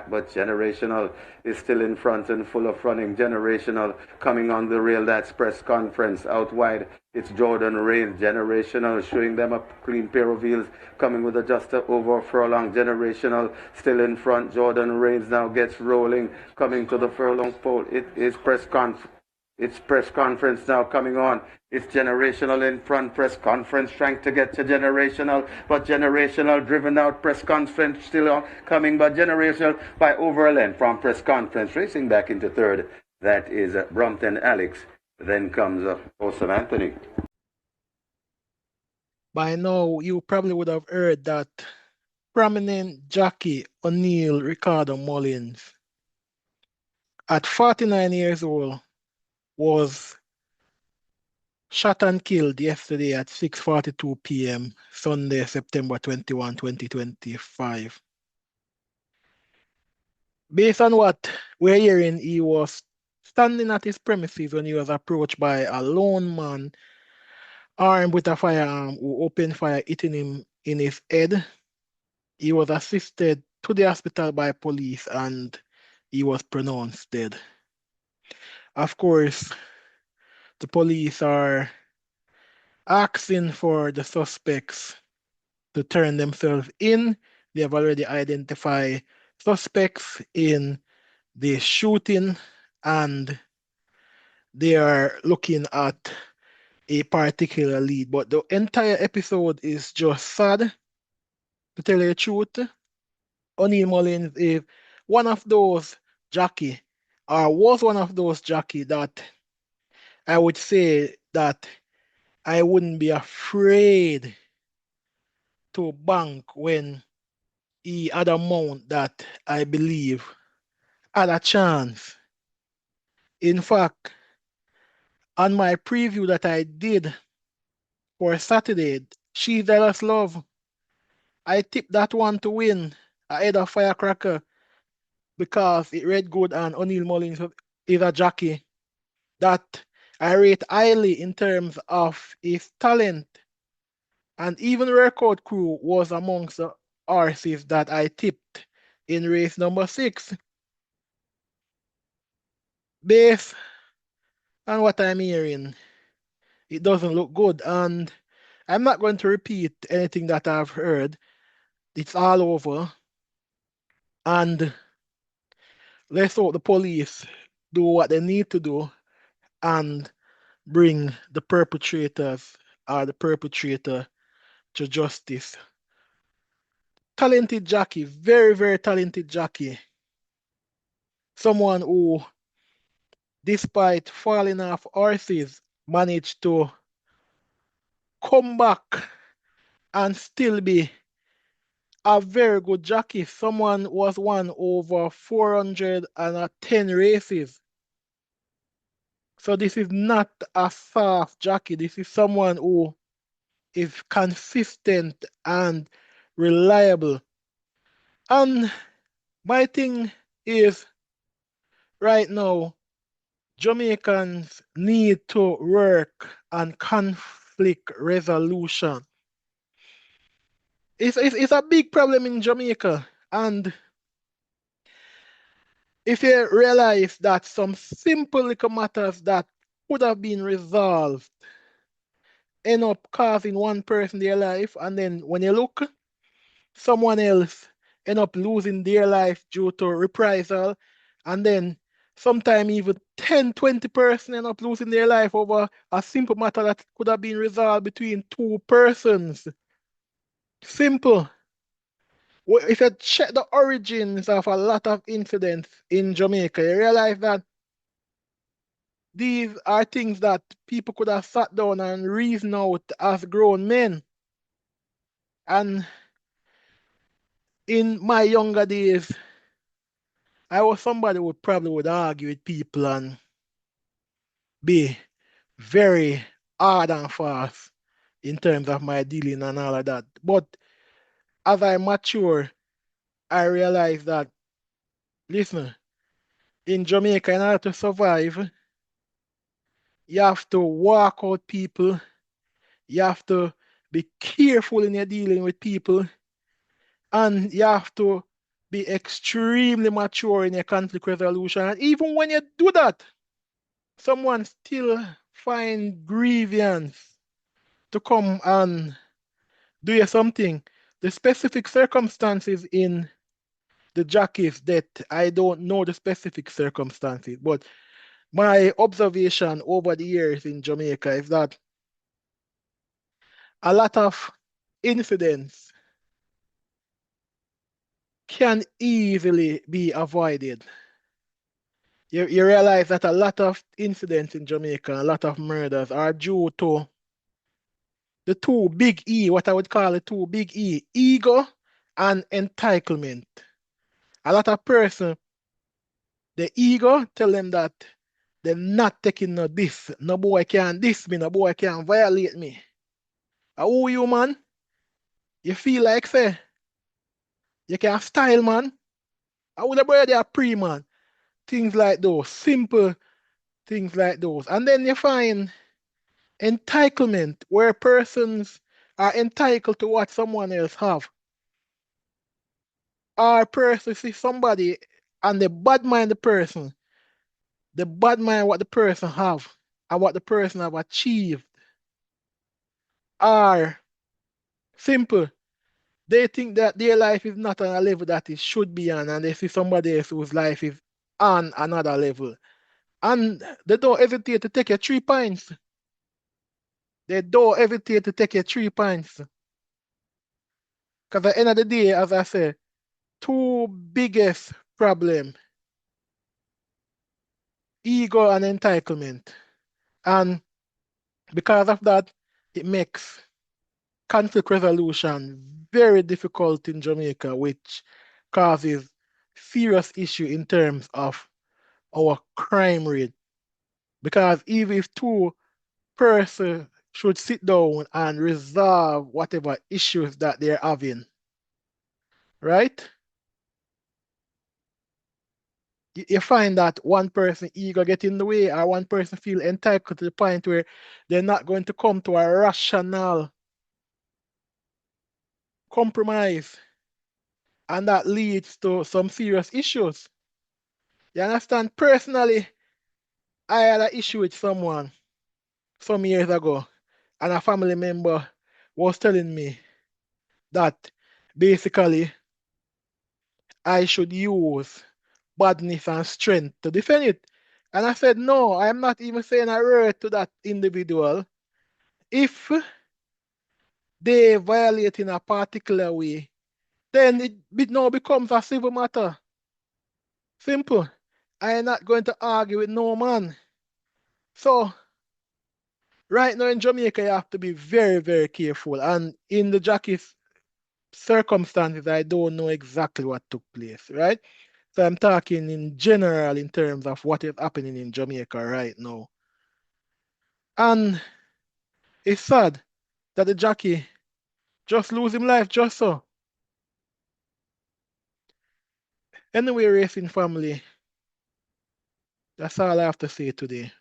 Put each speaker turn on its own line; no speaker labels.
but Generational is still in front and full of running. Generational coming on the rail. That's press conference out wide. It's Jordan Rain. Generational showing them a clean pair of heels, coming with a just over furlong. Generational still in front. Jordan Rains now gets rolling, coming to the furlong pole. It is press conference. It's press conference now coming on. It's Generational in front. Press conference trying to get to Generational, but Generational driven out. Press conference still on, coming, but Generational by over a length from press conference. Racing back into third. That is Brompton Alex. Then comes Awesome Anthony.
By now, you probably would have heard that prominent jockey Oneil Ricardo Mullings, at 49 years old, was shot and killed yesterday at 6:42 p.m. Sunday, September 21, 2025. Based on what we're hearing, he was standing at his premises when he was approached by a lone man armed with a firearm who opened fire, hitting him in his head. He was assisted to the hospital by police and he was pronounced dead. Of course, the police are asking for the suspects to turn themselves in. They have already identified suspects in the shooting and they are looking at a particular lead. But the entire episode is just sad, to tell you the truth. O'Neill Mullins is one of those jockey, or was one of those jockey that I would say that I wouldn't be afraid to bank when he had a mount that I believe had a chance. In fact, on my preview that I did for Saturday, She's Dallas Love, I tipped that one to win ahead of Firecracker because it read good and O'Neill Mullins is a jockey that I rate highly in terms of his talent. And even Record Crew was amongst the horses that I tipped in race number 6. Based on what I'm hearing, it doesn't look good. And I'm not going to repeat anything that I've heard. It's all over. And let's hope the police do what they need to do and bring the perpetrators or the perpetrator to justice. Talented jockey, very, very talented jockey. Someone who, despite falling off horses, managed to come back and still be a very good jockey. Someone was won over 410 races. So this is not a soft jockey. This is someone who is consistent and reliable. And my thing is right now, Jamaicans need to work on conflict resolution. It's a big problem in Jamaica. And if you realize that some simple little matters that could have been resolved end up causing one person their life, and then when you look, someone else end up losing their life due to reprisal, and then sometimes even 10, 20% end up losing their life over a simple matter that could have been resolved between two persons. Simple. If you check the origins of a lot of incidents in Jamaica, you realize that these are things that people could have sat down and reasoned out as grown men. And in my younger days, I was somebody who probably would argue with people and be very hard and fast in terms of my dealing and all of that. But as I mature, I realize that, listen, in Jamaica, in order to survive, you have to walk out people, you have to be careful in your dealing with people, and you have to be extremely mature in your conflict resolution. And even when you do that, someone still find grievance to come and do you something. The specific circumstances in the Jockey's death, I don't know the specific circumstances, but my observation over the years in Jamaica is that a lot of incidents can easily be avoided. You realize that a lot of incidents in Jamaica, a lot of murders are due to the two big E, what I would call the two big E, ego and entitlement. A lot of person, the ego tell them that they're not taking no this. No boy can diss me, no boy can violate me. Who you man? You feel like say you can style man. I would have brother a pre man. Things like those, simple things like those. And then you find entitlement where persons are entitled to what someone else have. Or person see somebody and they bad mind the person. They bad mind what the person have and what the person have achieved. Are simple. They think that their life is not on a level that it should be on, and they see somebody else whose life is on another level. And they don't hesitate to take your 3 points. They don't hesitate to take your 3 points. Because at the end of the day, as I said, two biggest problem, ego and entitlement. And because of that, it makes conflict resolution very difficult in Jamaica, which causes serious issue in terms of our crime rate. Because even if two persons should sit down and resolve whatever issues that they're having, right? You find that one person ego get in the way or one person feel entitled to the point where they're not going to come to a rational compromise, and that leads to some serious issues. You understand? Personally, I had an issue with someone some years ago, and a family member was telling me that basically I should use badness and strength to defend it. And I said, no, I'm not even saying a word to that individual. If they violate in a particular way, then it now becomes a civil matter. Simple. I am not going to argue with no man. So right now in Jamaica, you have to be very, very careful. And in the Jackie's circumstances, I don't know exactly what took place, right? So I'm talking in general in terms of what is happening in Jamaica right now. And it's sad that the Jackie just lose him life just so. Anyway, racing family, that's all I have to say today.